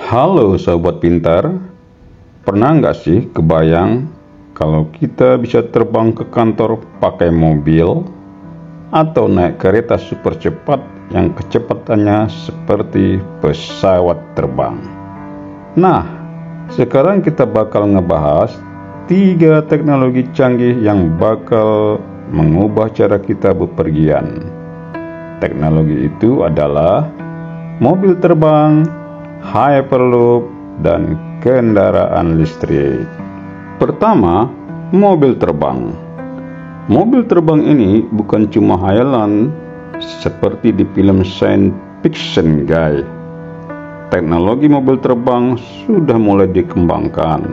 Halo sobat pintar, pernah nggak sih kebayang kalau kita bisa terbang ke kantor pakai mobil atau naik kereta super cepat yang kecepatannya seperti pesawat terbang? Nah, sekarang kita bakal ngebahas 3 teknologi canggih yang bakal mengubah cara kita bepergian. Teknologi itu adalah mobil terbang, Hyperloop, dan kendaraan listrik. Pertama, mobil terbang. Mobil terbang ini bukan cuma hayalan seperti di film science fiction, guys. Teknologi mobil terbang sudah mulai dikembangkan.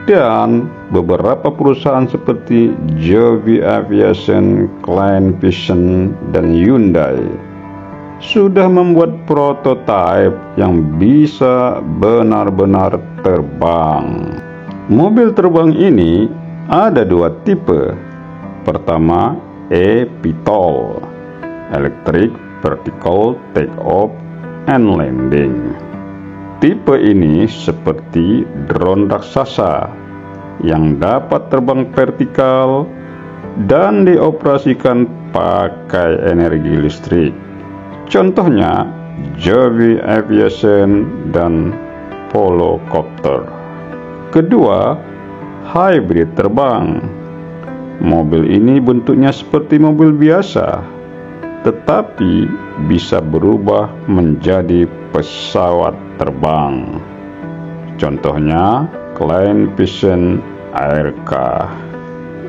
Dan beberapa perusahaan seperti Joby Aviation, Klein Vision, dan Hyundai sudah membuat prototipe yang bisa benar-benar terbang. Mobil terbang ini ada 2 tipe. Pertama, eVTOL, Electric Vertical Takeoff and Landing. Tipe ini seperti drone raksasa yang dapat terbang vertikal dan dioperasikan pakai energi listrik. Contohnya Joby Aviation dan Volocopter. Kedua, hybrid terbang. Mobil ini bentuknya seperti mobil biasa, tetapi bisa berubah menjadi pesawat terbang. Contohnya Klein Vision ARK.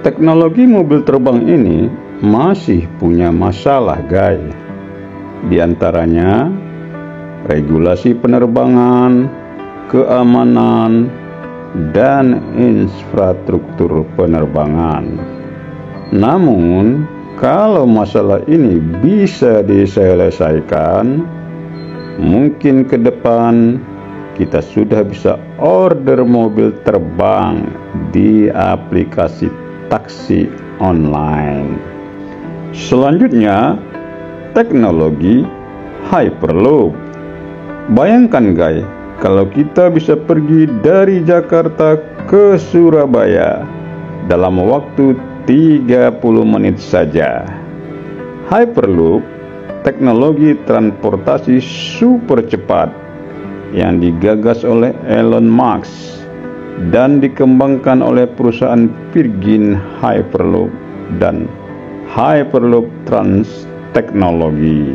Teknologi mobil terbang ini masih punya masalah, guys. Di antaranya regulasi penerbangan, keamanan, dan infrastruktur penerbangan. Namun, kalau masalah ini bisa diselesaikan, mungkin ke depan kita sudah bisa order mobil terbang di aplikasi taksi online. Selanjutnya, teknologi Hyperloop. Bayangkan guys, kalau kita bisa pergi dari Jakarta ke Surabaya dalam waktu 30 menit saja. Hyperloop, teknologi transportasi super cepat yang digagas oleh Elon Musk dan dikembangkan oleh perusahaan Virgin Hyperloop dan Hyperloop Trans Teknologi.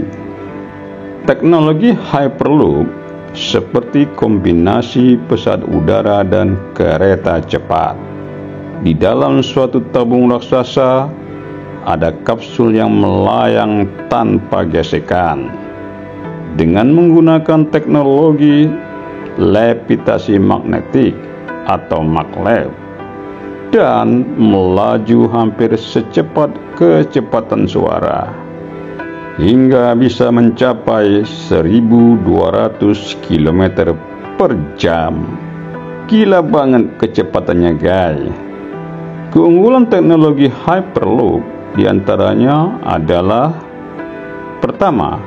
Teknologi Hyperloop seperti kombinasi pesawat udara dan kereta cepat. Di dalam suatu tabung raksasa ada kapsul yang melayang tanpa gesekan dengan menggunakan teknologi levitasi magnetik atau maglev dan melaju hampir secepat kecepatan suara hingga bisa mencapai 1200 km per jam. Gila banget kecepatannya guys. Keunggulan teknologi Hyperloop diantaranya adalah: pertama,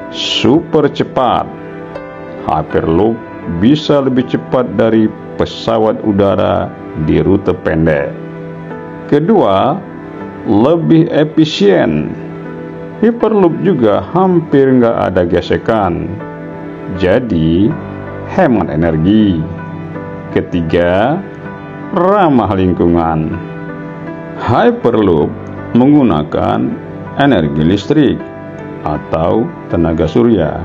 super cepat. Hyperloop bisa lebih cepat dari pesawat udara di rute pendek. Kedua, lebih efisien. Hyperloop juga hampir nggak ada gesekan, jadi hemat energi. Ketiga, ramah lingkungan. Hyperloop menggunakan energi listrik atau tenaga surya,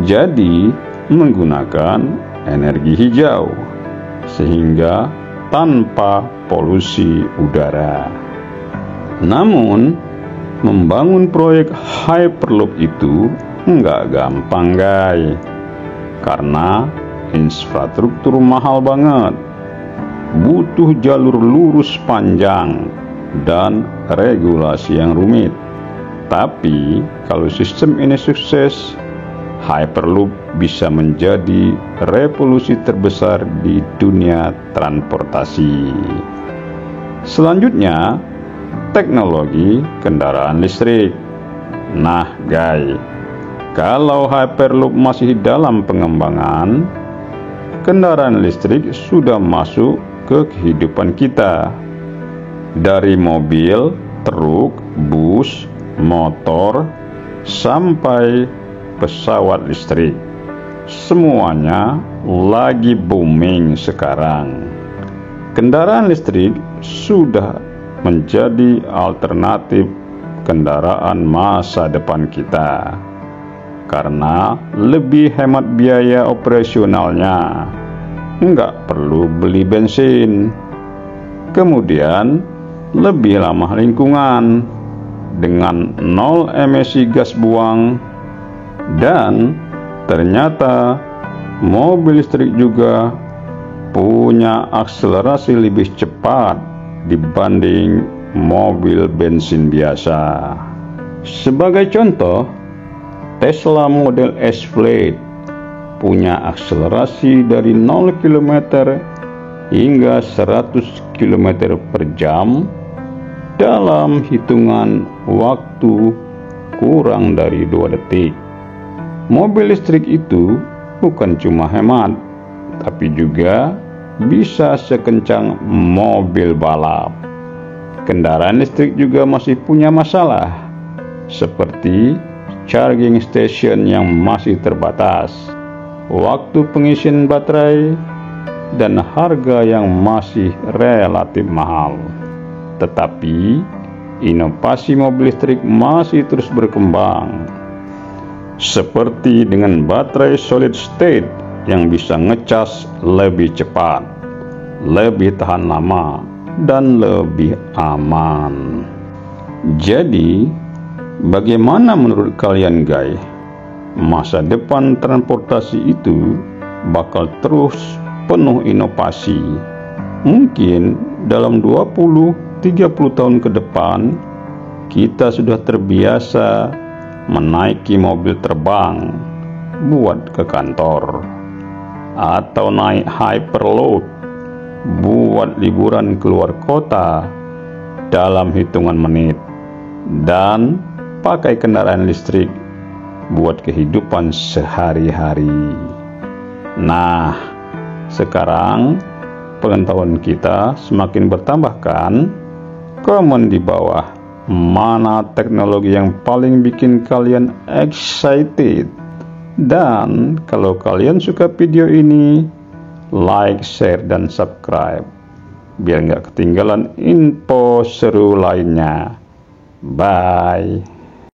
jadi menggunakan energi hijau sehingga tanpa polusi udara. Namun, membangun proyek Hyperloop itu nggak gampang guys, karena infrastruktur mahal banget, butuh jalur lurus panjang dan regulasi yang rumit. Tapi kalau sistem ini sukses, Hyperloop bisa menjadi revolusi terbesar di dunia transportasi. Selanjutnya, teknologi kendaraan listrik. Nah guys, Kalau Hyperloop masih dalam pengembangan, kendaraan listrik sudah masuk ke kehidupan kita. Dari mobil, truk, bus, motor, sampai pesawat listrik. Semuanya lagi booming sekarang. Kendaraan listrik sudah menjadi alternatif kendaraan masa depan kita karena lebih hemat biaya operasionalnya, nggak perlu beli bensin, kemudian lebih ramah lingkungan dengan nol emisi gas buang, dan ternyata mobil listrik juga punya akselerasi lebih cepat dibanding mobil bensin biasa. Sebagai contoh, Tesla Model S Plaid punya akselerasi dari 0 km hingga 100 km per jam dalam hitungan waktu kurang dari 2 detik. Mobil listrik itu bukan cuma hemat, tapi juga bisa sekencang mobil balap. Kendaraan listrik juga masih punya masalah, seperti charging station yang masih terbatas, waktu pengisian baterai, dan harga yang masih relatif mahal. Tetapi, inovasi mobil listrik masih terus berkembang, seperti dengan baterai solid state yang bisa ngecas lebih cepat, lebih tahan lama, dan lebih aman. Jadi, bagaimana menurut kalian guys? Masa depan transportasi itu bakal terus penuh inovasi. Mungkin dalam 20-30 tahun ke depan, kita sudah terbiasa menaiki mobil terbang buat ke kantor, atau naik Hyperloop buat liburan keluar kota dalam hitungan menit, dan pakai kendaraan listrik buat kehidupan sehari-hari. Nah, sekarang pengetahuan kita semakin bertambah kan? Komen di bawah, mana teknologi yang paling bikin kalian excited? Dan kalau kalian suka video ini, like, share, dan subscribe biar nggak ketinggalan info seru lainnya. Bye.